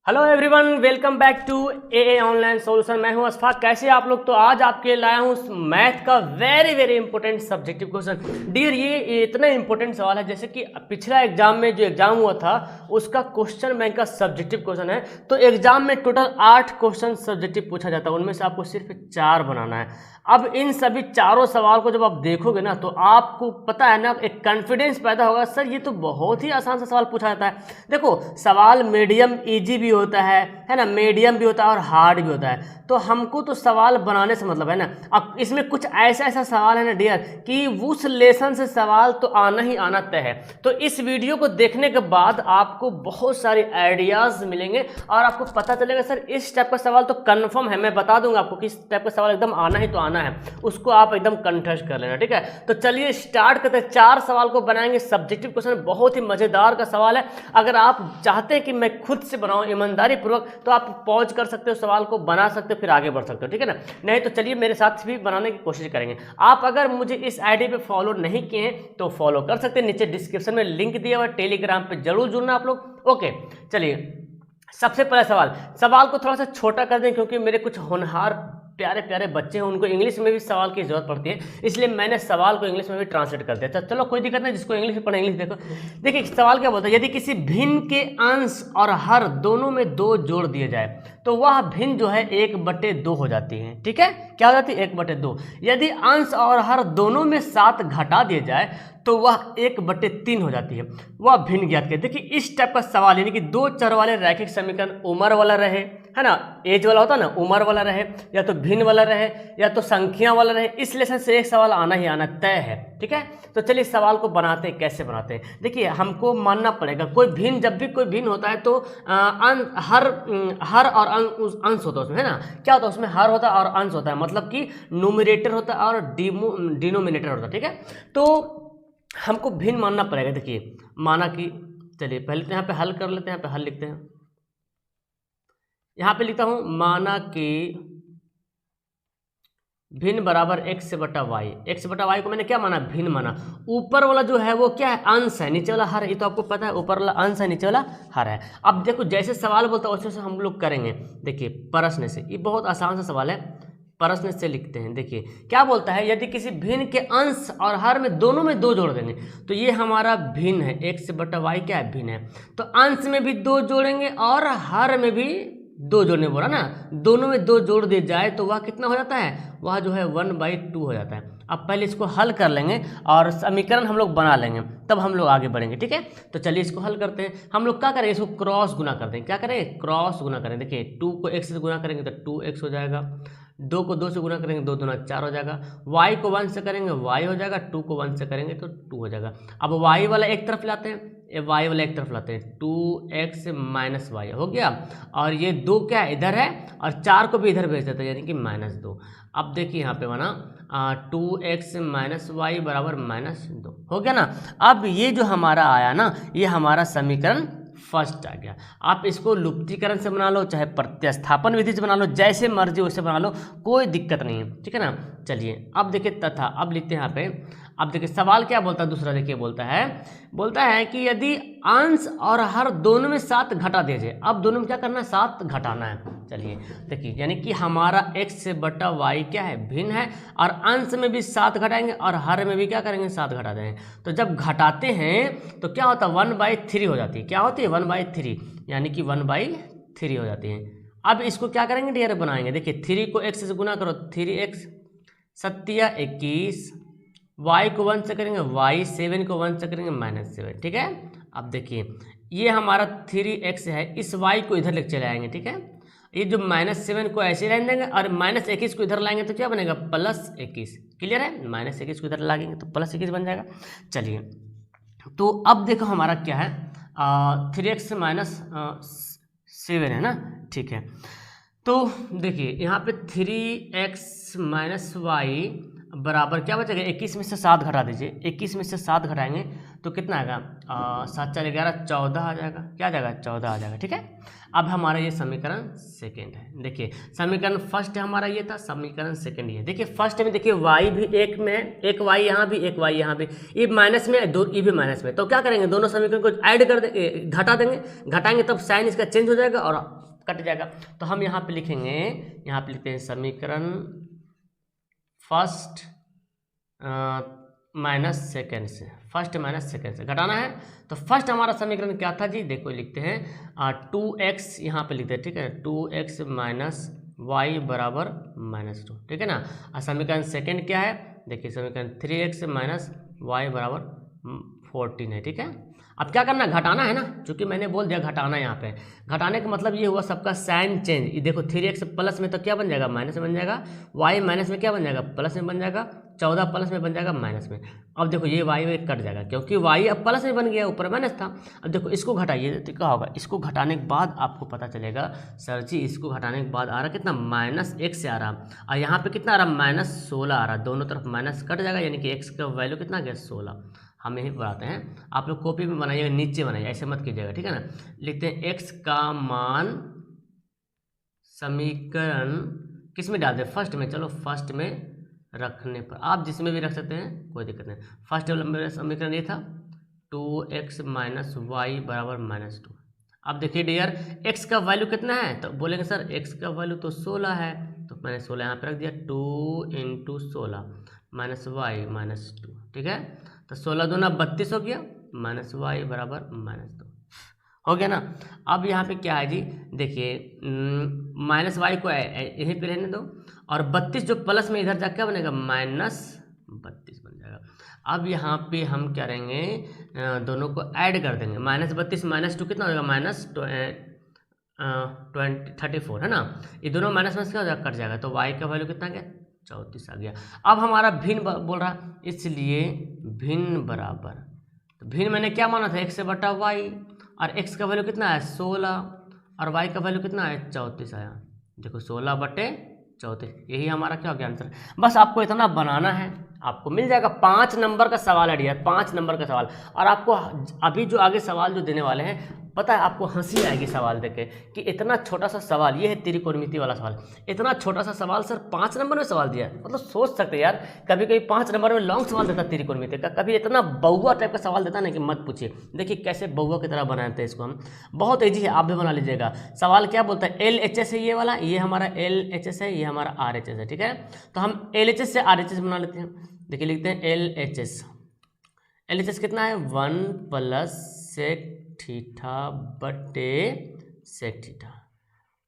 Hello everyone, welcome back to A online solution. मैं हूं अशफाक। कैसे आप लोग? तो आज आपके लिए लाया हूं मैथ का very very important subjective question. Dear, ये इतना इंपॉर्टेंट सवाल है जैसे कि पिछला एग्जाम में जो एग्जाम हुआ था उसका क्वेश्चन बैंक का सब्जेक्टिव क्वेश्चन है। तो एग्जाम में टोटल 8 क्वेश्चन सब्जेक्टिव पूछा जाता है, उनमें से आपको सिर्फ 4 बनाना है। अब इन सभी चारों सवाल को जब आप देखोगे ना तो आपको पता है ना, एक कॉन्फिडेंस पैदा होगा, सर ये तो बहुत ही आसान सा सवाल पूछा जाता है। देखो, सवाल मीडियम इजी भी होता है ना, मीडियम भी होता है और हार्ड भी होता है। तो हमको तो सवाल बनाने से मतलब है ना। अब इसमें कुछ ऐसा ऐसा सवाल है ना डियर कि उस लेसन से सवाल तो आना ही आना तय है। तो इस वीडियो को देखने के बाद आपको बहुत सारे आइडियाज मिलेंगे और आपको पता चलेगा सर इस टाइप का सवाल तो कंफर्म है। मैं बता दूंगा आपको किस टाइप का सवाल एकदम आना ही तो आना है, उसको आप एकदम कंठस्थ कर लेना, ठीक है। तो चलिए स्टार्ट करते हैं। 4 सवाल को बनाएंगे सब्जेक्टिव क्वेश्चन, बहुत ही मजेदार का सवाल है। अगर आप चाहते हैं कि मैं खुद से बनाऊं ईमानदारी पूर्वक तो आप पॉज कर सकते हो, सवाल को बना सकते हो, फिर आगे बढ़ सकते हो, ठीक है ना। नहीं तो चलिए मेरे साथ भी बनाने की कोशिश करेंगे। आप अगर मुझे इस आईडी पे फॉलो नहीं किए हैं तो फॉलो कर सकते हैं, नीचे डिस्क्रिप्शन में लिंक दिया हुआ है, टेलीग्राम पे जरूर जुड़ना आप लोग। ओके, चलिए सबसे पहला सवाल को थोड़ा सा छोटा कर दें क्योंकि मेरे कुछ होनहार प्यारे प्यारे बच्चे हैं, उनको इंग्लिश में भी सवाल की जरूरत पड़ती है, इसलिए मैंने सवाल को इंग्लिश में भी ट्रांसलेट कर दिया। चलो कोई दिक्कत नहीं, जिसको इंग्लिश में पढ़े इंग्लिश देखो। देखिए सवाल क्या बोलता है, यदि किसी भिन्न के अंश और हर दोनों में 2 जोड़ दिए जाए तो वह भिन्न जो है 1/2 हो जाती है, ठीक है। क्या हो जाती है? 1/2। यदि अंश और हर दोनों में 7 घटा दिए जाए तो वह 1/3 हो जाती है। वह भिन्न ज्ञात करें। देखिए इस टाइप का सवाल यानी कि 2 चर वाले रैखिक समीकरण उम्र वाला रहे, है ना, एज वाला होता है ना, उम्र वाला रहे, या तो भिन्न वाला रहे, या तो संख्या वाला रहे, इस लेसन से एक सवाल आना ही आना तय है, ठीक है। तो चलिए सवाल को बनाते हैं। कैसे बनाते हैं? देखिए हमको मानना पड़ेगा कोई भिन्न, जब भी कोई भिन्न होता है तो हर और अंश होता है उसमें, है ना। क्या होता है उसमें? हर होता है और अंश होता है, मतलब कि न्यूमरेटर होता है और डिनोमिनेटर होता है, ठीक है। तो हमको भिन्न मानना पड़ेगा। देखिए माना कि, चलिए पहले तो यहाँ पे हल कर लेते हैं, यहाँ पे हल लिखते हैं। यहाँ पे लिखता हूँ माना कि भिन्न बराबर x बटा वाई। एक्स बटा वाई को मैंने क्या माना? भिन्न माना। ऊपर वाला जो है वो क्या है? अंश है, नीचे वाला हर है। ये तो आपको पता है, ऊपर वाला अंश है, नीचे वाला हर है। अब देखो जैसे सवाल बोलता है वैसे से हम लोग करेंगे। देखिए प्रश्न से, ये बहुत आसान सा सवाल है, प्रश्न से लिखते हैं। देखिए क्या बोलता है, यदि किसी भिन्न के अंश और हर में दोनों में 2 जोड़ देंगे तो ये हमारा भिन्न है, एक्स बटा वाई क्या है? भिन्न है। तो अंश में भी 2 जोड़ेंगे और हर में भी 2 जोड़ने बोला ना, दोनों में 2 जोड़ दिए जाए तो वह कितना हो जाता है? वह जो है 1/2 हो जाता है। अब पहले इसको हल कर लेंगे और समीकरण हम लोग बना लेंगे, तब हम लोग आगे बढ़ेंगे, ठीक है। तो चलिए इसको हल करते हैं। हम लोग क्या करेंगे? इसको क्रॉस गुना कर देंगे। क्या करेंगे? क्रॉस गुना करें। देखिए 2 को x से गुना करेंगे तो 2x हो जाएगा, 2 को 2 से गुना करेंगे 2 दूना 4 हो जाएगा, y को 1 से करेंगे y हो जाएगा, 2 को 1 से करेंगे तो 2 हो जाएगा। अब y वाला एक तरफ लाते हैं, y वाला एक तरफ लाते हैं, 2x माइनस वाई हो गया, और ये 2 क्या इधर है और 4 को भी इधर भेज देते हैं यानी कि -2। अब देखिए यहाँ पे बना 2x माइनस वाई बराबर -2 हो गया ना। अब ये जो हमारा आया ना, ये हमारा समीकरण फर्स्ट आ गया। आप इसको लुप्तीकरण से बना लो, चाहे प्रतिस्थापन विधि से बना लो, जैसे मर्जी वैसे बना लो, कोई दिक्कत नहीं है, ठीक है ना। चलिए अब देखिए तथा, अब लिखते हैं यहाँ पे। अब देखिए सवाल क्या बोलता है दूसरा, देखिए बोलता है कि यदि अंश और हर दोनों में 7 घटा दिया जाए। अब दोनों में क्या करना है? 7 घटाना है। चलिए देखिए यानी कि हमारा x बटा वाई क्या है? भिन्न है, और अंश में भी 7 घटाएंगे और हर में भी क्या करेंगे? 7 घटा देंगे। तो जब घटाते हैं तो क्या होता है? 1/3 हो जाती है। क्या होती है? 1/3 यानी कि 1/3 हो जाती है। अब इसको क्या करेंगे डियर? बनाएंगे। देखिए 3 को x से गुना करो, 3x 7 21, y को 1 से करेंगे y, 7 को 1 से करेंगे -7, ठीक है। अब देखिए ये हमारा 3x है, इस y को इधर लेके चले आएंगे, ठीक है। ये जो -7 को ऐसे रहने देंगे और -21 को इधर लाएंगे तो क्या बनेगा? +21। क्लियर है? -21 को इधर लाएंगे तो +21 बन जाएगा। चलिए तो अब देखो हमारा क्या है, 3x -7 है ना, ठीक है। तो देखिए यहाँ पे 3x माइनस वाई बराबर क्या बचेगा, 21 में से 7 घटा दीजिए, 21 में से 7 घटाएंगे तो कितना आएगा, 7 4 11 14 आ जाएगा, क्या आ जाएगा 14 आ जाएगा। ठीक है, अब हमारा ये समीकरण सेकेंड है। देखिए समीकरण फर्स्ट हमारा ये था, समीकरण सेकेंड ये। देखिए फर्स्ट में देखिए y भी एक में है, एक y यहाँ भी, एक y यहाँ भी, ये माइनस में दो, ये भी माइनस में, तो क्या करेंगे दोनों समीकरण को ऐड कर देंगे, घटा देंगे, घटाएंगे तब साइन इसका चेंज हो जाएगा और कट जाएगा। तो हम यहाँ पे लिखेंगे, यहाँ पे लिखते हैं समीकरण फर्स्ट माइनस सेकेंड से, फर्स्ट माइनस सेकेंड से घटाना है। तो फर्स्ट हमारा समीकरण क्या था जी, देखो लिखते हैं 2x, यहाँ पे लिखते हैं, ठीक है 2x माइनस वाई बराबर -2, ठीक है ना। और समीकरण सेकेंड क्या है, देखिए समीकरण 3x माइनस वाई बराबर 14 है, ठीक है। अब क्या करना, घटाना है ना, क्योंकि मैंने बोल दिया घटाना, यहाँ पे घटाने का मतलब ये हुआ सबका साइन चेंज। ये देखो 3x प्लस में तो क्या बन जाएगा, माइनस में बन जाएगा, y माइनस में क्या बन जाएगा, प्लस में बन जाएगा, 14 प्लस में बन जाएगा माइनस में। अब देखो ये y कट जाएगा, क्योंकि y अब प्लस में बन गया, ऊपर माइनस था। अब देखो इसको घटाइए तो क्या होगा, इसको घटाने के बाद आपको पता चलेगा सर जी इसको घटाने के बाद आ रहा कितना, -x आ रहा, और यहाँ पे कितना आ रहा, -16 आ रहा, दोनों तरफ माइनस कट जाएगा, यानी कि x का वैल्यू कितना गया 16। हम यही पढ़ाते हैं, आप लोग कॉपी में बनाइएगा, नीचे बनाइए, ऐसे मत कीजिएगा, ठीक है ना। लिखते हैं x का मान समीकरण किस में डाल दें, फर्स्ट में, चलो फर्स्ट में रखने पर, आप जिसमें भी रख सकते हैं कोई दिक्कत नहीं। फर्स्ट वाला समीकरण ये था 2x माइनस वाई बराबर -2। अब देखिए डियर x का वैल्यू कितना है, तो बोलेंगे सर x का वैल्यू तो 16 है, तो मैंने 16 यहाँ पर रख दिया, 2 × 16 माइनस वाई -2, ठीक है। तो 16 दूना 32 हो गया, माइनस वाई बराबर -2 हो गया ना। अब यहाँ पे क्या है जी, देखिए माइनस वाई को यहीं पे रहने दो, और 32 जो प्लस में इधर जाकर क्या बनेगा, -32 बन जाएगा। अब यहाँ पे हम क्या करेंगे, दोनों को ऐड कर देंगे, -32 -2 कितना हो जाएगा, -34 है ना। ये दोनों माइनस में क्या हो जाएगा, कट जाएगा, तो y का वैल्यू कितना गया, 34 आ गया। अब हमारा भिन्न बोल रहा, इसलिए भिन्न बराबर, तो भिन्न मैंने क्या माना था, x से बटा y, और x का वैल्यू कितना है 16, और y का वैल्यू कितना है 34 आया। देखो 16/34, यही हमारा क्या हो गया आंसर। बस आपको इतना बनाना है, आपको मिल जाएगा। 5 नंबर का सवाल है डियर, 5 नंबर का सवाल। और आपको अभी जो आगे सवाल जो देने वाले हैं, पता है आपको हंसी आएगी सवाल देखे कि इतना छोटा सा सवाल, ये है त्रिकोणमिति वाला सवाल, इतना छोटा सा सवाल सर 5 नंबर में सवाल दिया है। मतलब सोच सकते हैं यार, कभी कभी 5 नंबर में लॉन्ग सवाल देता त्रिकोणमिति का, कभी इतना बउआ टाइप का सवाल देता ना कि मत पूछिए। देखिए कैसे बउआ की तरह बनाते हैं इसको हम, बहुत ईजी है, आप भी बना लीजिएगा। सवाल क्या बोलता है, LHS है ये वाला, ये हमारा LHS है, ये हमारा RHS है, ठीक है। तो हम LHS से RHS बना लेते हैं। देखिए लिखते हैं LHS कितना है, 1 + sec थीटा बटे sec थीटा।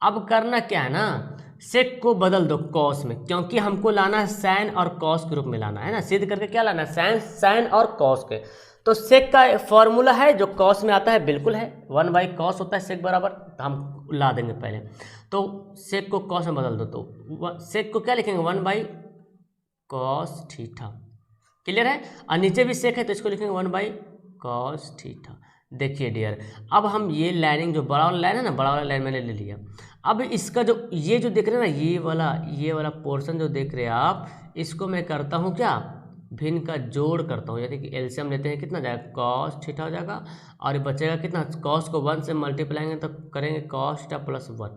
अब करना क्या है ना, सेक को बदल दो कॉस में, क्योंकि हमको लाना है साइन और कॉस के रूप में लाना है ना, सिद्ध करके क्या लाना है, साइन और कॉस के। तो सेक का फॉर्मूला है जो कॉस में आता है, बिल्कुल है 1/cos होता है सेक बराबर, तो हम ला देंगे पहले। तो सेक को कॉस में बदल दो, तो सेक को क्या लिखेंगे 1/cos थीटा, क्लियर है। और नीचे भी सेक है तो इसको लिखेंगे 1/cos थीटा। देखिए डियर, अब हम ये लाइनिंग जो बड़ा वाला लाइन है ना, बड़ा वाला लाइन मैंने ले लिया। अब इसका जो ये जो देख रहे हैं ना, ये वाला पोर्शन जो देख रहे हैं आप, इसको मैं करता हूँ क्या, भिन्न का जोड़ करता हूँ, यानी कि एलसीएम लेते हैं, कितना जाएगा cos थीटा हो जाएगा, और ये बचेगा कितना, cos को 1 से मल्टीप्लाई तो करेंगे cos थीटा + 1,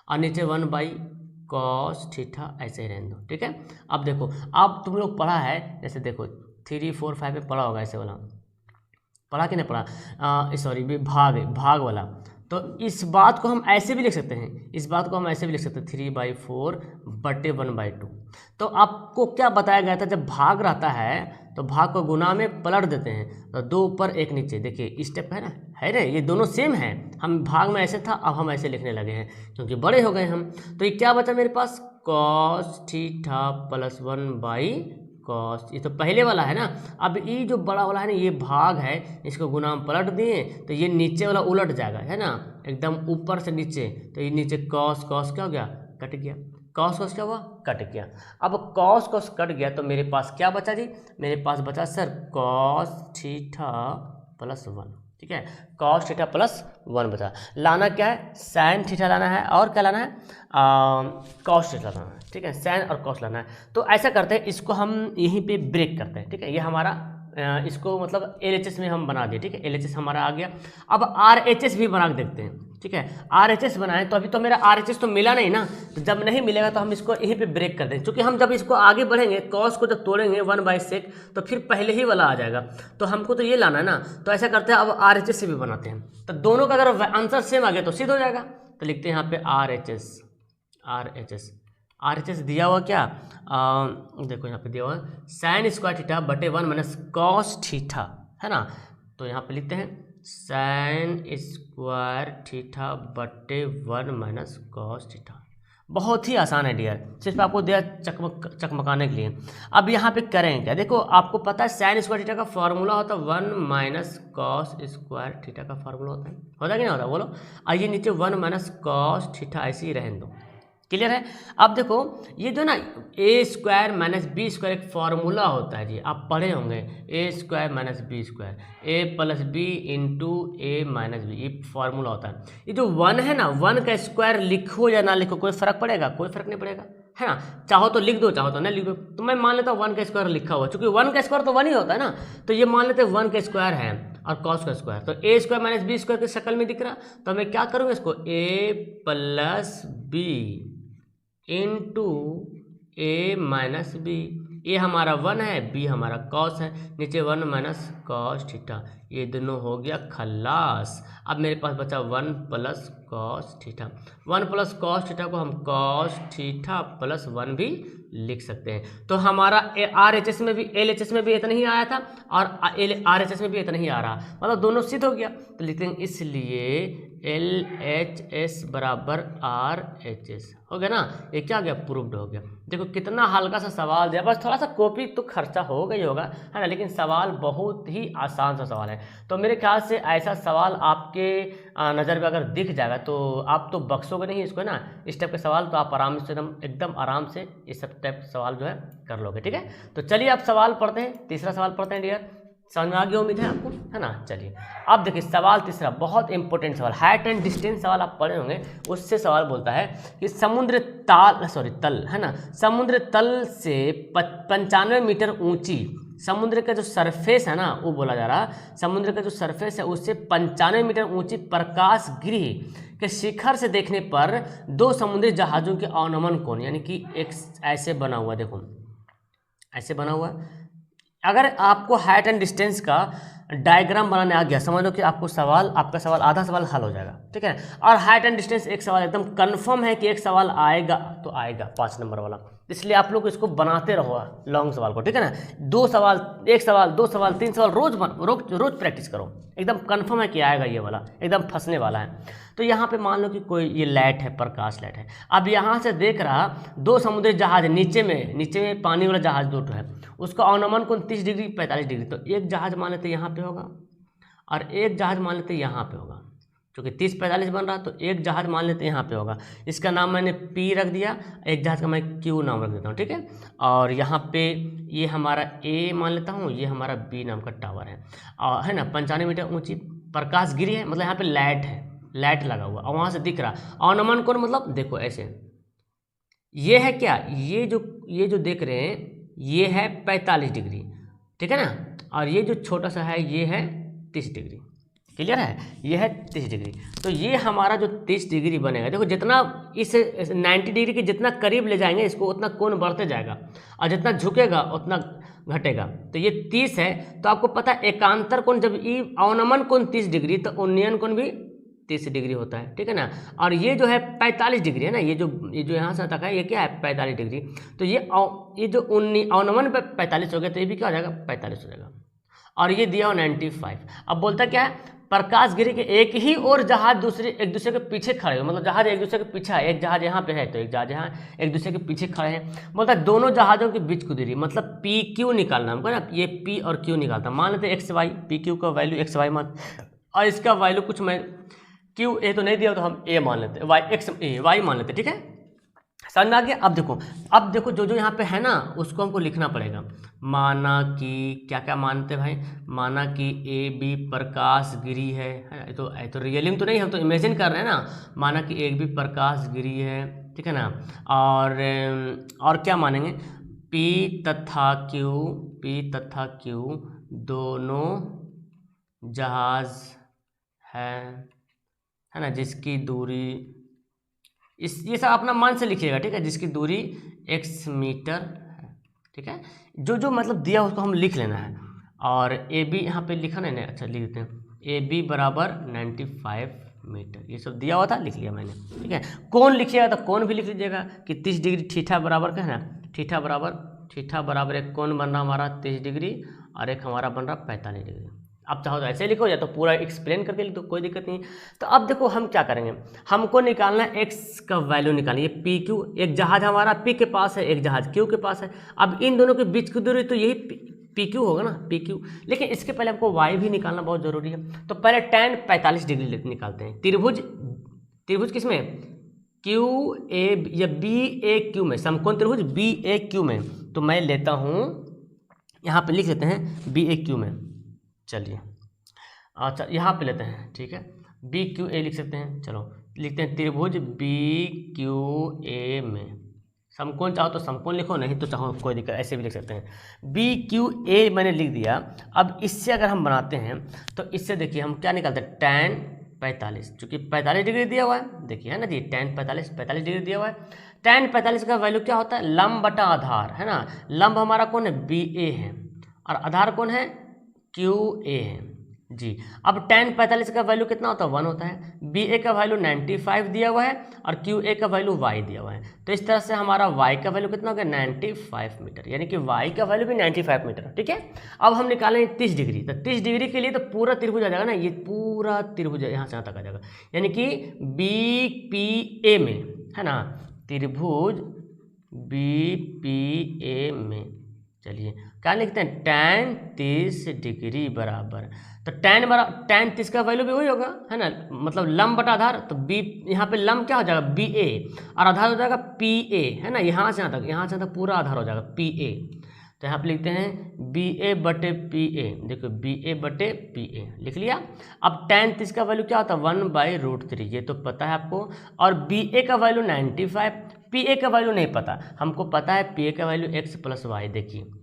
और नीचे 1/cos थीटा, ऐसे ही रहने दो, ठीक है। अब देखो, अब तुम लोग पढ़ा है, जैसे देखो 3, 4, 5 में पढ़ा होगा, ऐसे वाला पढ़ा कि नहीं पढ़ा, सॉरी भाग वाला। तो इस बात को हम ऐसे भी लिख सकते हैं, इस बात को हम ऐसे भी लिख सकते हैं 3/4 बटे 1/2। तो आपको क्या बताया गया था, जब भाग रहता है तो भाग को गुना में पलट देते हैं, तो 2 ऊपर 1 नीचे, देखिए स्टेप है ना, है रे, ये दोनों सेम है। हम भाग में ऐसे था, अब हम ऐसे लिखने लगे हैं क्योंकि बड़े हो गए हम। तो ये क्या बचा मेरे पास, cos थीटा + 1/cos, ये तो पहले वाला है ना। अब ये जो बड़ा वाला है ना, ये भाग है, इसको गुना में पलट दिए तो ये नीचे वाला उलट जाएगा, है ना, एकदम ऊपर से नीचे। तो ये नीचे cos क्या हो गया, कट गया, cos क्या हुआ, कट गया। अब cos कट गया तो मेरे पास क्या बचा जी, मेरे पास बचा सर cos थीटा + 1, ठीक है, कॉस थीटा प्लस 1 बचा। लाना क्या है, साइन थीटा लाना है और क्या लाना है, कॉस थीटा लाना है। ठीक है, साइन और कॉस लाना है। तो ऐसा करते हैं, इसको हम यहीं पे ब्रेक करते हैं। ठीक है, ये हमारा इसको मतलब LHS में हम बना दिए। ठीक है, LHS हमारा आ गया। अब RHS भी बना के देखते हैं। ठीक है, RHS बनाए तो अभी तो मेरा RHS तो मिला नहीं ना, तो जब नहीं मिलेगा तो हम इसको यहीं पे ब्रेक कर देंगे, क्योंकि हम जब इसको आगे बढ़ेंगे कॉस को जब तोड़ेंगे 1/sec तो फिर पहले ही वाला आ जाएगा, तो हमको तो ये लाना है ना। तो ऐसा करते हैं, अब RHS से भी बनाते हैं। तो दोनों का अगर आंसर सेम आ गया तो सिद्ध हो जाएगा। तो लिखते हैं यहाँ पे RHS दिया हुआ क्या, देखो यहाँ पे दिया हुआ साइन स्क्वायर थीटा बटे 1 माइनस कॉस थीटा, है ना। तो यहाँ पे लिखते हैं साइन स्क्वायर थीटा बटे 1 माइनस कॉस थीटा। बहुत ही आसान है डियर, सिर्फ आपको दिया चकमकाने के लिए। अब यहाँ पे करेंगे क्या, देखो आपको पता है साइन स्क्वायर थीटा का फॉर्मूला होता है 1 माइनस कॉस स्क्वायर थीटा का फॉर्मूला होता है कि नहीं होता, बोलो। आइए नीचे 1 माइनस कॉस थीटा ऐसे ही रहने दो, क्लियर है। अब देखो ये जो ना ए स्क्वायर माइनस बी स्क्वायर एक फॉर्मूला होता है जी, आप पढ़े होंगे, ए स्क्वायर माइनस बी स्क्वायर, ए प्लस बी इंटू ए माइनस बी, ये फॉर्मूला होता है। ये जो 1 है ना, 1 का स्क्वायर लिखो या ना लिखो कोई फर्क पड़ेगा, कोई फर्क नहीं पड़ेगा, है ना। चाहो तो लिख दो, चाहो तो नहीं लिख दो। तो मैं मान लेता हूँ 1 का स्क्वायर लिखा हुआ, क्योंकि 1 का स्क्वायर तो 1 ही होता है ना। तो ये मान लेते हैं 1 का स्क्वायर है और कॉस का स्क्वायर, तो ए स्क्वायर माइनस बी स्क्वायर की शक्ल में दिख रहा। तो मैं क्या करूँगा, इसको ए प्लस बी इंटू ए माइनस बी, ए हमारा 1 है, बी हमारा कॉस है, नीचे 1 माइनस कॉस थीटा, ये दोनों हो गया खलास। अब मेरे पास बचा 1 plus cos theta. 1 plus cos theta को हम कॉस थीटा प्लस 1 भी लिख सकते हैं। तो हमारा RHS में भी LHS में भी इतना ही आया था और RHS में भी इतना ही आ रहा, मतलब दोनों सिद्ध हो गया। तो लिखते हैं इसलिए LHS बराबर RHS हो गया ना, ये क्या हो गया, प्रूव्ड हो गया। देखो कितना हल्का सा सवाल दिया, बस थोड़ा सा कॉपी तो खर्चा हो गई होगा, है ना, लेकिन सवाल बहुत ही आसान सा सवाल है। तो मेरे ख्याल से ऐसा सवाल आपके नज़र में अगर दिख जाएगा तो आप तो बख्शोगे नहीं इसको, है ना। इस टाइप के सवाल तो आप आराम से एकदम आराम से इस सब टाइप के सवाल जो है कर लोगे। ठीक है, तो चलिए आप सवाल पढ़ते हैं, तीसरा सवाल पढ़ते हैं डियर। समझ में आ गया उम्मीद है आपको, है ना। चलिए अब देखिए सवाल तीसरा, बहुत इंपॉर्टेंट सवाल, हाइट एंड डिस्टेंस सवाल आप पढ़े होंगे। उससे सवाल बोलता है कि समुद्र तल, है ना, समुद्र तल से 95 मीटर ऊंची, समुद्र का जो सरफेस है ना वो बोला जा रहा, समुद्र का जो सरफेस है उससे 95 मीटर ऊंची प्रकाश गृह के शिखर से देखने पर 2 समुद्री जहाज़ों के अवनमन कोण, यानी कि एक ऐसे बना हुआ, देखो ऐसे बना हुआ। अगर आपको हाइट एंड डिस्टेंस का डायग्राम बनाने आ गया, समझ लो कि आपका सवाल आधा सवाल हल हो जाएगा। ठीक है, और हाइट एंड डिस्टेंस एक सवाल एकदम कंफर्म है कि एक सवाल आएगा तो आएगा 5 नंबर वाला, इसलिए आप लोग इसको बनाते रहो लॉन्ग सवाल को। ठीक है ना, 2 सवाल, 1 सवाल, 2 सवाल, 3 सवाल रोज प्रैक्टिस करो, एकदम कंफर्म है कि आएगा ये वाला, एकदम फंसने वाला है। तो यहाँ पे मान लो कि कोई ये लाइट है, प्रकाश लाइट है। अब यहाँ से देख रहा 2 समुद्री जहाज नीचे में पानी वाला जहाज 2 है, उसका अवनमन कोण 30 डिग्री 45 डिग्री। तो एक जहाज मान लेते यहाँ पे होगा और एक जहाज मान लेते यहाँ पे होगा, क्योंकि 30-45 बन रहा, तो एक जहाज मान लेते यहाँ पे होगा। इसका नाम मैंने P रख दिया, एक जहाज का मैं Q नाम रख देता हूँ। ठीक है, और यहाँ पे ये हमारा A मान लेता हूँ, ये हमारा B नाम का टावर है, और है ना 95 मीटर ऊंची प्रकाश गिरी है, मतलब यहाँ पे लाइट है, लाइट लगा हुआ और वहाँ से दिख रहा। अवनमन कोण मतलब देखो ऐसे, ये है क्या, ये जो देख रहे हैं ये है 45 डिग्री, ठीक है ना, और ये जो छोटा सा है ये है 30 डिग्री। क्लियर है, ये है 30 डिग्री। तो ये हमारा जो 30 डिग्री बनेगा, देखो जितना इस 90 डिग्री के जितना करीब ले जाएंगे इसको उतना कोण बढ़ते जाएगा, और जितना झुकेगा उतना घटेगा। तो ये 30 है, तो आपको पता है एकांतर कोण जब ये अवनमन कोण 30 डिग्री तो उन्नयन कोण भी 30 डिग्री होता है। ठीक है ना, और ये जो है 45 डिग्री है ना, ये जो यहाँ से तक है ये क्या है 45 डिग्री। तो ये जो अवनमन पे 45 हो गया, तो ये भी क्या हो जाएगा 45 हो जाएगा, और ये दिया 95। अब बोलता क्या है, प्रकाश गिरी के एक ही और जहाज एक दूसरे के पीछे खड़े हो, मतलब जहाज एक दूसरे के पीछे है, एक जहाज यहाँ पे है तो एक जहाज यहाँ एक दूसरे के पीछे खड़े हैं। बोलता है दोनों जहाज़ों के बीच की दूरी, मतलब पी क्यू निकालना हमको ना, ये पी और क्यू निकालता। मान लेते एक्स वाई, पी क्यू का वैल्यू एक्स वाई मान, और इसका वैल्यू कुछ मैं क्यू ए तो नहीं दिया तो हम ए मान लेते, वाई मान लेते। ठीक है, समझ में आ गया। अब देखो जो जो यहाँ पे है ना उसको हमको लिखना पड़ेगा। माना कि क्या क्या मानते हैं भाई, माना कि ए बी प्रकाश गिरी है ना, ये तो रियली में तो नहीं, हम तो इमेजिन कर रहे हैं ना। माना कि ए बी प्रकाश गिरी है, ठीक है ना। और क्या मानेंगे, पी तथा क्यू दोनों जहाज है ना, जिसकी दूरी ये सब अपना मन से लिखिएगा, ठीक है, जिसकी दूरी x मीटर है, ठीक है। जो जो मतलब दिया उसको हम लिख लेना है। और ए बी यहाँ पे लिखा नहीं ना, अच्छा लिख देते हैं, ए बी बराबर 95 मीटर, ये सब दिया हुआ था, लिख लिया मैंने, ठीक है। कौन लिखिएगा तो कौन भी लिख लीजिएगा कि 30 डिग्री थीटा बराबर क्या है ना, थीटा बराबर एक कौन बन रहा हमारा 30 डिग्री और एक हमारा बन रहा 45 डिग्री। अब चाहो तो ऐसे लिखो या तो पूरा एक्सप्लेन करके लिख दो, कोई दिक्कत नहीं। तो अब देखो हम क्या करेंगे, हमको निकालना है एक्स का वैल्यू निकालना है। ये पी क्यू, एक जहाज हमारा पी के पास है, एक जहाज क्यू के पास है। अब इन दोनों के बीच की दूरी तो यही पी क्यू होगा ना, पी क्यू। लेकिन इसके पहले हमको वाई भी निकालना बहुत जरूरी है। तो पहले tan 45 डिग्री निकालते हैं। त्रिभुज किसमें, क्यू ए या बी ए क्यू में, समकोण त्रिभुज बी ए क्यू में। तो मैं लेता हूँ, यहाँ पे लिख लेते हैं बी ए क्यू में, चलिए अच्छा यहाँ पे लेते हैं, ठीक है, बी क्यू ए लिख सकते हैं। चलो लिखते हैं त्रिभुज बी क्यू ए में, समकोण चाहो तो समकोण लिखो, नहीं तो चाहो कोई दिक्कत ऐसे भी लिख सकते हैं। बी क्यू ए मैंने लिख दिया। अब इससे अगर हम बनाते हैं तो इससे देखिए हम क्या निकालते हैं, tan 45, चूँकि 45 डिग्री दिया हुआ है, देखिए है ना जी, tan 45 डिग्री दिया हुआ है। tan 45 का वैल्यू क्या होता है, लंब बटा आधार, है ना। लंब हमारा कौन है, बी ए है, और आधार कौन है, क्यू ए है जी। अब tan 45 का वैल्यू कितना होता है, 1 होता है। बी ए का वैल्यू 95 दिया हुआ है और क्यू ए का वैल्यू y दिया हुआ है। तो इस तरह से हमारा y का वैल्यू कितना हो गया, 95 मीटर, यानी कि y का वैल्यू भी 95 मीटर, ठीक है। अब हम निकालेंगे 30 डिग्री, तो 30 डिग्री के लिए तो पूरा त्रिभुज आ जाएगा ना, ये पूरा त्रिभुज यहाँ से यहाँ तक आ जाएगा, यानी कि बी पी ए में, है ना, त्रिभुज बी पी ए में। चलिए क्या लिखते हैं, tan 30 डिग्री बराबर, तो tan 30 का वैल्यू भी वही होगा, है ना, मतलब लंब बटा आधार। तो बी यहाँ पे लंब क्या हो जाएगा, बी ए, और आधार हो जाएगा पी ए, है ना, यहाँ से यहाँ तक पूरा आधार हो जाएगा पी ए। तो यहाँ पे लिखते हैं बी ए बटे पी ए, देखो बी ए बटे पी ए लिख लिया। अब tan 30 का वैल्यू क्या होता है, 1/√3, ये तो पता है आपको। और बी ए का वैल्यू 95, पी ए का वैल्यू नहीं पता, हमको पता है पी ए का वैल्यू x + y।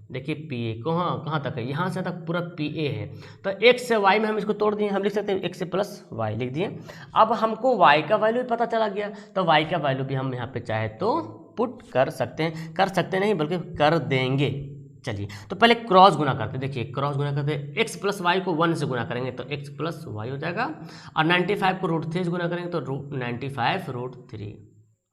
देखिए पी ए कहाँ तक है, यहाँ से तक पूरा पी ए है। तो x से y में हम इसको तोड़ दिए, हम लिख सकते हैं x + y लिख दिए। अब हमको y का वैल्यू भी पता चला गया, तो y का वैल्यू भी हम यहाँ पे चाहे तो पुट कर सकते नहीं बल्कि कर देंगे। चलिए तो पहले क्रॉस गुना करते, देखिए क्रॉस गुना करते, x + y को 1 से गुना करेंगे तो x + y हो जाएगा, और 95 को √3 से गुना करेंगे तो 95√3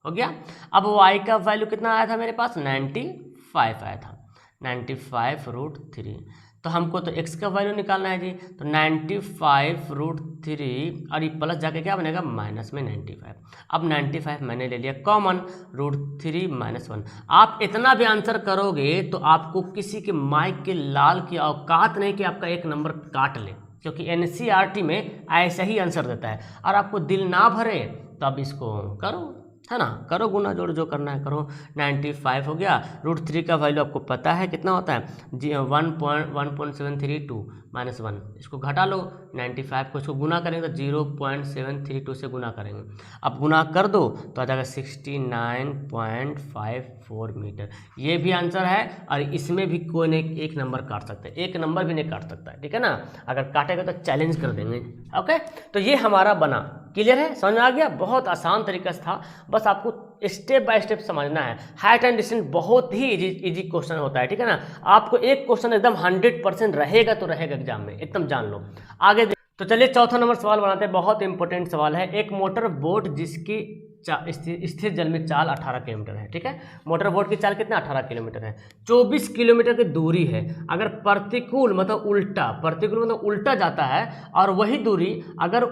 हो गया। अब y का वैल्यू कितना आया था मेरे पास, 95 आया था, 95√3। तो हमको तो x का वैल्यू निकालना है जी, तो 95√3 और ये प्लस जाके क्या बनेगा, माइनस में 95। अब 95 मैंने ले लिया कॉमन, √3 - 1। आप इतना भी आंसर करोगे तो आपको किसी के माइक के लाल की औकात नहीं कि आपका एक नंबर काट ले, क्योंकि NCERT में ऐसा ही आंसर देता है। और आपको दिल ना भरे तो अब इसको करो, है ना, करो गुना जोड़ जो करना है करो। 95 हो गया, √3 का वैल्यू आपको पता है कितना होता है जी, 1.732 - 1, इसको घटा लो। 95 को इसको गुना करेंगे तो 0.732 से गुना करेंगे, अब गुना कर दो तो आ जाएगा 69.54 मीटर। ये भी आंसर है, और इसमें भी कोई नहीं एक नंबर काट सकता है, एक नंबर भी नहीं काट सकता है, ठीक है ना। अगर काटेगा तो चैलेंज कर देंगे। ओके, तो ये हमारा बना, क्लियर है, समझ में आ गया। बहुत आसान तरीका से था, बस आपको स्टेप बाय स्टेप समझना है। हाइट एंड डिस्टेंस बहुत ही इजी क्वेश्चन होता है, ठीक है ना। आपको एक क्वेश्चन एकदम 100% रहेगा तो रहेगा एग्जाम में, एकदम जान लो। आगे तो चलिए चौथा नंबर सवाल बनाते हैं, बहुत इंपॉर्टेंट सवाल है। एक मोटर बोट जिसकी स्थिर जल में चाल 18 किलोमीटर है, ठीक है। मोटर बोट की चाल कितना, 18 किलोमीटर है, 24 किलोमीटर की दूरी है। अगर प्रतिकूल मतलब उल्टा जाता है, और वही दूरी अगर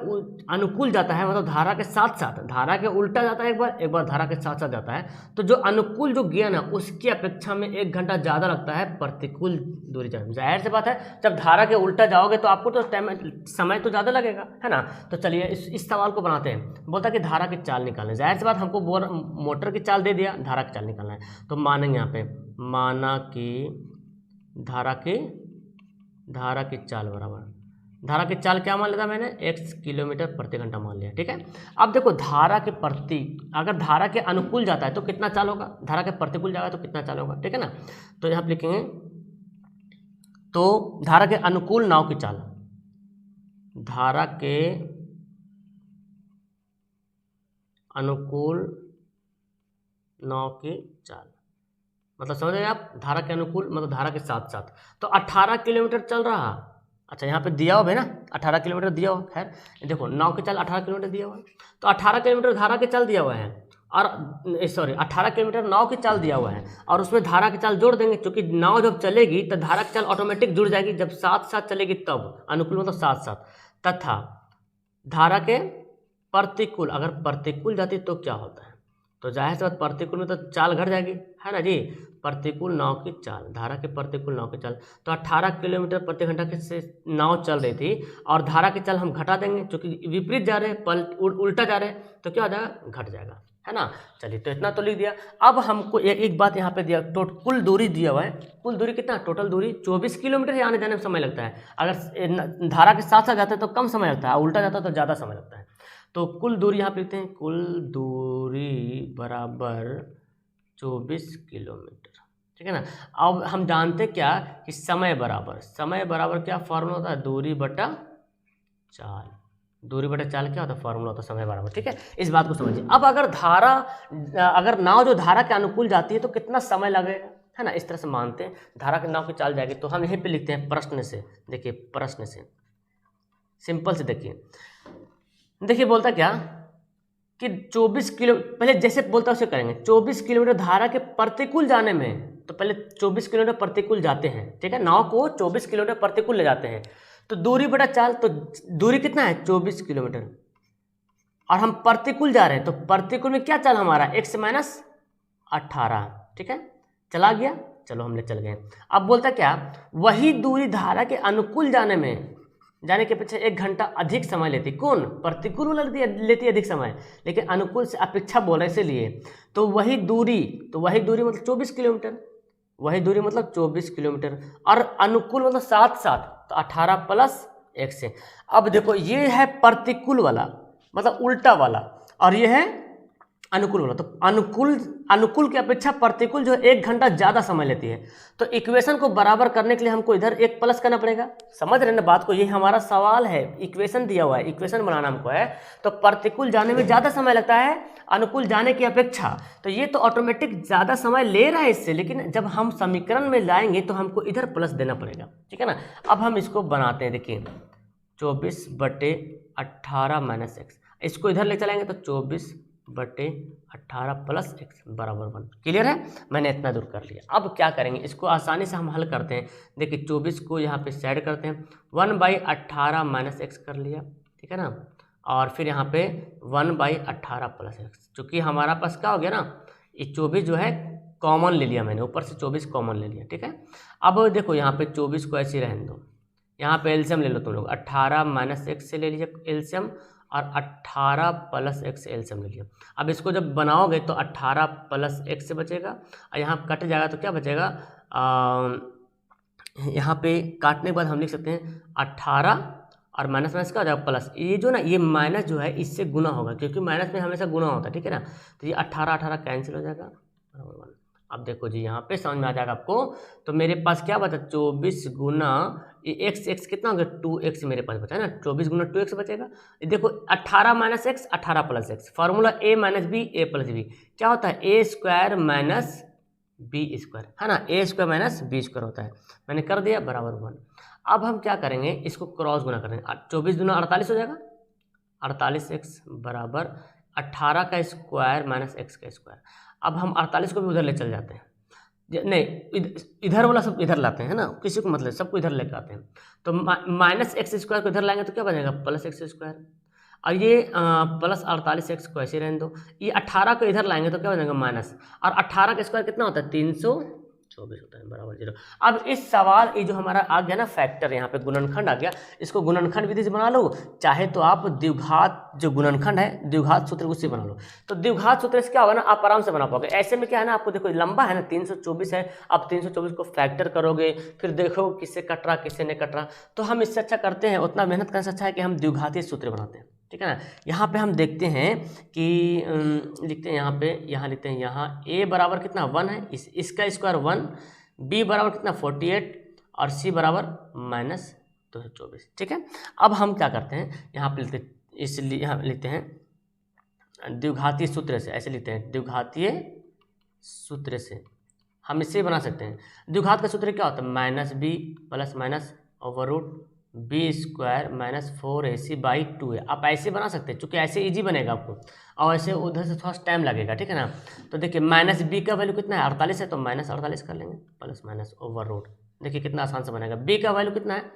अनुकूल जाता है, मतलब धारा के साथ साथ, धारा के उल्टा जाता है एक बार धारा के साथ साथ जाता है, तो जो अनुकूल जो ज्ञान है उसकी अपेक्षा में 1 घंटा ज़्यादा लगता है प्रतिकूल दूरी जाने। जाहिर सी बात है, जब धारा के उल्टा जाओगे तो आपको तो समय तो ज़्यादा लगेगा, है ना। तो चलिए इस सवाल को बनाते हैं। बोलता है कि धारा की चाल निकालें। जाहिर सी बात हमको मोटर की चाल दे दिया, धारा की चाल निकालना है। तो मानेंगे यहाँ पे, माना कि धारा की चाल बराबर, धारा की चाल क्या मान लिया मैंने, x किलोमीटर प्रति घंटा मान लिया, ठीक है। अब देखो धारा के प्रति, अगर धारा के अनुकूल जाता है तो कितना चाल होगा, धारा के प्रतिकूल जाएगा तो कितना चाल होगा, ठीक है ना। तो यहाँ पे लिखेंगे, तो धारा के अनुकूल नाव की चाल, धारा के अनुकूल नाव की चाल, मतलब समझ रहे आप, धारा के अनुकूल मतलब धारा के साथ साथ। तो 18 किलोमीटर चल रहा, अच्छा यहाँ पे दिया हुआ है ना 18 किलोमीटर दिया हुआ है, देखो नाव की चाल 18 किलोमीटर दिया हुआ है, तो 18 किलोमीटर धारा की चाल दिया हुआ है, और सॉरी 18 किलोमीटर नाव की चाल दिया हुआ है, और उसमें धारा की चाल जोड़ देंगे, क्योंकि नाव जब चलेगी तो धारा की चाल ऑटोमेटिक जुड़ जाएगी, जब साथ साथ चलेगी तब, अनुकूल मतलब साथ साथ, तथा धारा के प्रतिकूल, अगर प्रतिकूल जाती तो क्या होता है, तो जाहिर सी बात प्रतिकूल में तो चाल घट जाएगी, है ना जी। प्रतिकूल नाव की चाल, धारा के प्रतिकूल नाव की चाल, तो 18 किलोमीटर प्रति घंटा से नाव चल रही थी, और धारा की चाल हम घटा देंगे, क्योंकि विपरीत जा रहे हैं, उल्टा जा रहे हैं, तो क्या हो जाएगा, घट जाएगा, है ना। चलिए तो इतना तो लिख दिया। अब हमको एक बात यहाँ पे दिया, कुल दूरी दिया हुआ है, कुल दूरी कितना, टोटल दूरी 24 किलोमीटर, आने जाने में समय लगता है, अगर धारा के साथ साथ जाता है तो कम समय लगता है, उल्टा जाता है तो ज़्यादा समय लगता है। तो कुल दूरी यहाँ पे लिखते हैं, कुल दूरी बराबर 24 किलोमीटर, ठीक है ना। अब हम जानते क्या कि समय बराबर क्या फॉर्मूला होता है, दूरी बटा चाल, दूरी बटा चाल क्या होता है, फॉर्मूला होता है समय बराबर, ठीक है। इस बात को समझिए। अब अगर नाव जो धारा के अनुकूल जाती है तो कितना समय लगेगा, है ना, इस तरह से मानते हैं, धारा के नाव की चाल जाएगी, तो हम यहीं पे लिखते हैं प्रश्न से, देखिए प्रश्न से सिंपल से देखिए बोलता क्या कि 24 किलो, पहले जैसे बोलता है उसे करेंगे, 24 किलोमीटर धारा के प्रतिकूल जाने में, तो पहले 24 किलोमीटर प्रतिकूल जाते हैं, ठीक है, नाव को 24 किलोमीटर प्रतिकूल ले जाते हैं, तो दूरी बटा चाल, तो दूरी कितना है 24 किलोमीटर, और हम प्रतिकूल जा रहे हैं, तो प्रतिकूल में क्या चाल हमारा x माइनस 18, ठीक है, चला गया, चलो हमने चल गए। अब बोलता क्या, वही दूरी धारा के अनुकूल जाने के पीछे 1 घंटा अधिक समय लेती, कौन, प्रतिकूल वाला लेती अधिक समय, लेकिन अनुकूल से अपेक्षा बोल रहे इसलिए, तो वही दूरी मतलब 24 किलोमीटर, वही दूरी मतलब 24 किलोमीटर, और अनुकूल मतलब साथ साथ, तो 18 प्लस 1 से। अब देखो ये है प्रतिकूल वाला मतलब उल्टा वाला, और ये है अनुकूल वाला, तो अनुकूल की अपेक्षा प्रतिकूल जो 1 घंटा ज़्यादा समय लेती है, तो इक्वेशन को बराबर करने के लिए हमको इधर 1 प्लस करना पड़ेगा। समझ रहे हैं ना बात को, ये हमारा सवाल है, इक्वेशन दिया हुआ है, इक्वेशन बनाना हमको है, तो प्रतिकूल जाने में ज़्यादा समय लगता है अनुकूल जाने की अपेक्षा, तो ये तो ऑटोमेटिक ज़्यादा समय ले रहा है इससे, लेकिन जब हम समीकरण में लाएंगे तो हमको इधर प्लस देना पड़ेगा, ठीक है ना। अब हम इसको बनाते हैं, देखिए 24/18 माइनस एक्स, इसको इधर ले चलाएंगे तो 24/18 प्लस एक्स बराबर 1। क्लियर है, मैंने इतना दूर कर लिया। अब क्या करेंगे, इसको आसानी से हम हल करते हैं। देखिए 24 को यहाँ पे साइड करते हैं, 1/18 माइनस एक्स कर लिया, ठीक है ना, और फिर यहाँ पे 1/18 प्लस एक्स, चूँकि हमारा पास क्या हो गया ना, ये 24 जो है कॉमन ले लिया मैंने, ऊपर से 24 कॉमन ले लिया, ठीक है। अब देखो यहाँ पे 24 को ऐसे रहने दो, यहाँ पे एलसीएम ले लो तुम लोग, 18 माइनस एक्स से ले लीजिए एलसीएम, और 18 प्लस एक्स एलसीएम ले लिया। अब इसको जब बनाओगे तो 18 प्लस एक्स से बचेगा, और यहाँ कट जाएगा तो क्या बचेगा, यहाँ पे काटने के बाद हम लिख सकते हैं 18 और माइनस माइनस क्या हो जाएगा प्लस, ये जो ना ये माइनस जो है इससे गुना होगा, क्योंकि माइनस में हमेशा गुना होता है, ठीक है ना। तो ये 18 कैंसिल हो जाएगा, बराबर 1। अब देखो जी यहाँ पे समझ में आ जाएगा आपको, तो मेरे पास क्या बचा, 24 गुना ये एक्स कितना हो गया, 2x मेरे पास बचा है ना, 24 गुना 2x बचेगा। देखो 18 minus x, 18 plus x, formula a minus b a plus b क्या होता है, a square minus b square, है ना, a square minus b square होता है, मैंने कर दिया बराबर 1। अब हम क्या करेंगे, इसको क्रॉस गुना करेंगे, 24 गुना 48 हो जाएगा, 48x बराबर 18 का स्क्वायर माइनस एक्स का स्क्वायर। अब हम 48 को भी उधर ले चल जाते हैं, नहीं इधर वाला सब इधर लाते हैं ना, किसी को मतलब सबको इधर लेकर आते हैं, तो माइनस एक्स स्क्वायर को इधर लाएंगे तो क्या बनेगा प्लस एक्स स्क्वायर, और ये प्लस 48x को ऐसे रहने दो, ये 18 को इधर लाएंगे तो क्या बनेगा माइनस, और 18 का स्क्वायर कितना होता है 300, 24 होता है बराबर 0। अब इस सवाल ये जो हमारा आ गया ना फैक्टर, यहाँ पे गुणनखंड आ गया, इसको गुणनखंड विधि से बना लो, चाहे तो आप द्विघात जो गुणनखंड है द्विघात सूत्र उससे बना लो। तो द्विघात सूत्र से क्या होगा ना, आप आराम से बना पाओगे। ऐसे में क्या है ना, आपको देखो लंबा है ना 324 है, आप 324 को फैक्टर करोगे, फिर देखो किससे कट रहा किससे नहीं कट रहा। तो हम इससे अच्छा करते हैं, उतना मेहनत करने से अच्छा है कि हम द्विघातीय सूत्र बनाते हैं, ठीक है ना। यहाँ पे हम देखते हैं कि लिखते हैं यहाँ लिखते हैं, यहाँ a बराबर कितना 1 है, इसका स्क्वायर 1, b बराबर कितना 48 और c बराबर -224, ठीक है। अब हम क्या करते हैं, यहाँ पे लिखते इसलिए यहाँ लिखते हैं द्विघातीय सूत्र से, ऐसे लिखते हैं द्विघातीय सूत्र से हम इससे बना सकते हैं। द्विघात का सूत्र क्या होता है, -b plus minus over root b square -4ac/2 है। आप ऐसे बना सकते हैं, चूँकि ऐसे इजी बनेगा आपको, और ऐसे उधर से थोड़ा टाइम लगेगा, ठीक है ना। तो देखिए -b का वैल्यू कितना है 48 है, तो -48 कर लेंगे प्लस माइनस ओवर रूट, देखिए कितना आसान से बनेगा। b का वैल्यू कितना है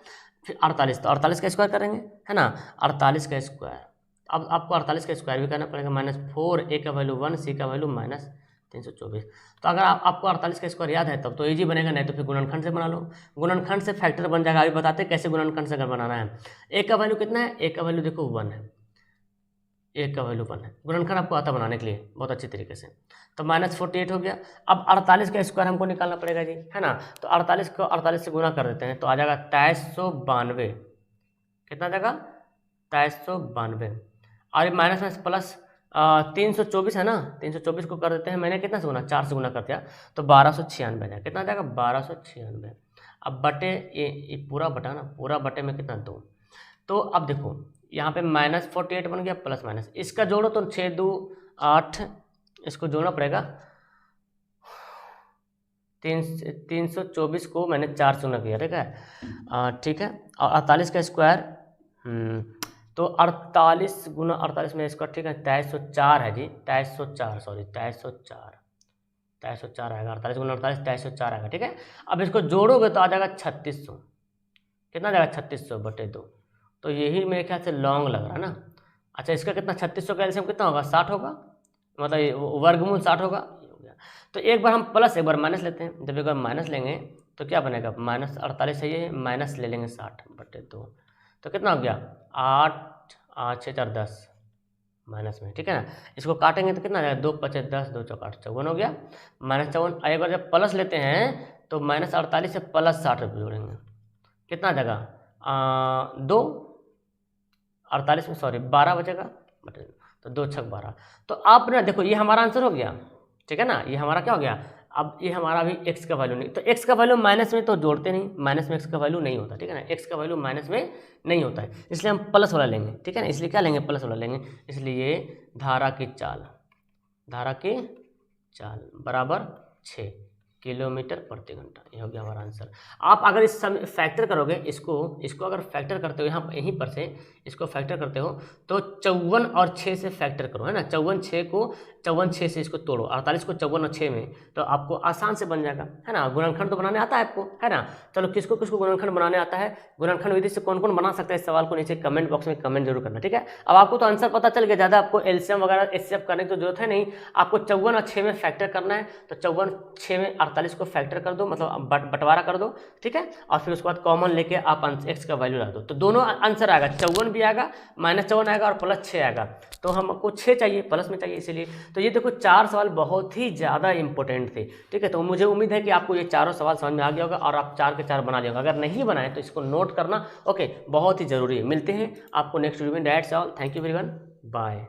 फिर 48, तो 48 का स्क्वायर करेंगे, है ना, 48 का स्क्वायर। अब आपको 48 का स्क्वायर भी करना पड़ेगा, -4, a का वैल्यू 1, c का वैल्यू -324। तो अगर आपको 48 का स्क्वायर याद है तब तो इजी बनेगा, नहीं तो फिर गुणनखंड से बना लो, गुणनखंड से फैक्टर बन जाएगा। अभी बताते हैं कैसे गुणनखंड से अगर बनाना है। a का वैल्यू कितना है, a का वैल्यू देखो 1 है, a का वैल्यू 1 है, गुणनखंड आपको आता बनाने के लिए बहुत अच्छी तरीके से। तो -48 हो गया। अब 48 का स्क्वायर हमको निकालना पड़ेगा जी, है ना। तो 48 को 48 से गुना कर देते हैं, तो आ जाएगा 2392, कितना आ जाएगा 2392, और माइनस में प्लस 324 है ना, 324 को कर देते हैं, मैंने कितना से गुना 4 से गुना कर दिया, तो 1296 आ जाएगा, कितना आ जाएगा 1296। अब बटे ये पूरा बटा ना, पूरा बटे में कितना 2। तो अब देखो यहाँ पे -48 बन गया प्लस माइनस, इसका जोड़ो तो 6 2 8, इसको जोड़ना पड़ेगा 324 को मैंने 4 से गुना किया, ठीक है, ठीक है। और 48 का स्क्वायर तो 48 गुना 48 में इसका, ठीक है, 2304 है जी, 2304 सॉरी 2304 आएगा, 48 गुना 48 2304 आएगा, ठीक है। अब इसको जोड़ोगे तो आ जाएगा 3600, कितना आ जाएगा 3600 बटे 2। तो यही मेरे ख्याल से लॉन्ग लग रहा है ना। अच्छा, इसका कितना 3600 का एलसीएम कितना होगा 60 होगा, मतलब वर्गमूल 60 होगा, ये हो गया। तो एक बार हम प्लस एक बार माइनस लेते हैं, जब एक बार माइनस लेंगे तो क्या बनेगा, -48 है ये, माइनस ले लेंगे 60 बटे 2, तो कितना हो गया 8 8 6 4 10 माइनस में, ठीक है ना। इसको काटेंगे तो कितना आ जाएगा 2 5 10 2 4 8 54 हो गया, -54। एक बार जब प्लस लेते हैं तो -48 से प्लस 60 रुपये जोड़ेंगे, कितना आ जाएगा 2 48 में सॉरी 12 बचेगा बटे, तो 2 6 12। तो आप ना देखो ये हमारा आंसर हो गया, ठीक है ना, ये हमारा क्या हो गया। अब ये हमारा अभी x का वैल्यू नहीं, तो x का वैल्यू माइनस में तो जोड़ते नहीं, माइनस में x का वैल्यू नहीं होता, ठीक है ना, x का वैल्यू माइनस में नहीं होता है, इसलिए हम प्लस वाला लेंगे, ठीक है ना। इसलिए क्या लेंगे, प्लस वाला लेंगे। इसलिए धारा की चाल बराबर 6 किलोमीटर प्रति घंटा, ये हो गया हमारा आंसर। आप अगर इस समय फैक्टर करोगे, इसको अगर फैक्टर करते हो यहाँ यहीं पर से इसको फैक्टर करते हो तो 54 और 6 से फैक्टर करो, है ना। 54 6 से इसको तोड़ो, 48 को 54 और 6 में, तो आपको आसान से बन जाएगा, है ना। गुणनखंड तो बनाने आता है आपको, है ना। चलो किसको किसको गुणनखंड बनाने आता है, गुणनखंड विधि से कौन कौन बना सकता है, इस सवाल को नीचे कमेंट बॉक्स में कमेंट जरूर करना, ठीक है। अब आपको तो आंसर पता चल गया, ज़्यादा आपको एलसीएम वगैरह एचसीएफ करने की तो जरूरत है नहीं। आपको 54 और 6 में फैक्टर करना है, तो 54 6 में 48 को फैक्टर कर दो, मतलब बंटवारा कर दो, ठीक है। और फिर उसके बाद कॉमन लेके आप x का वैल्यू ला दो, तो दोनों आंसर आएगा, 54 भी आएगा, -54 आएगा और प्लस 6 आएगा। तो हमको 6 चाहिए, प्लस में चाहिए, इसीलिए। तो ये देखो 4 सवाल बहुत ही ज़्यादा इंपॉर्टेंट थे, ठीक है। तो मुझे उम्मीद है कि आपको ये चारों सवाल समझ में आ गया होगा और आप 4 के 4 बना लियोगे। अगर नहीं बनाए तो इसको नोट करना, ओके, बहुत ही ज़रूरी है। मिलते हैं आपको नेक्स्ट वीडियो में। That's all, thank you everyone, bye.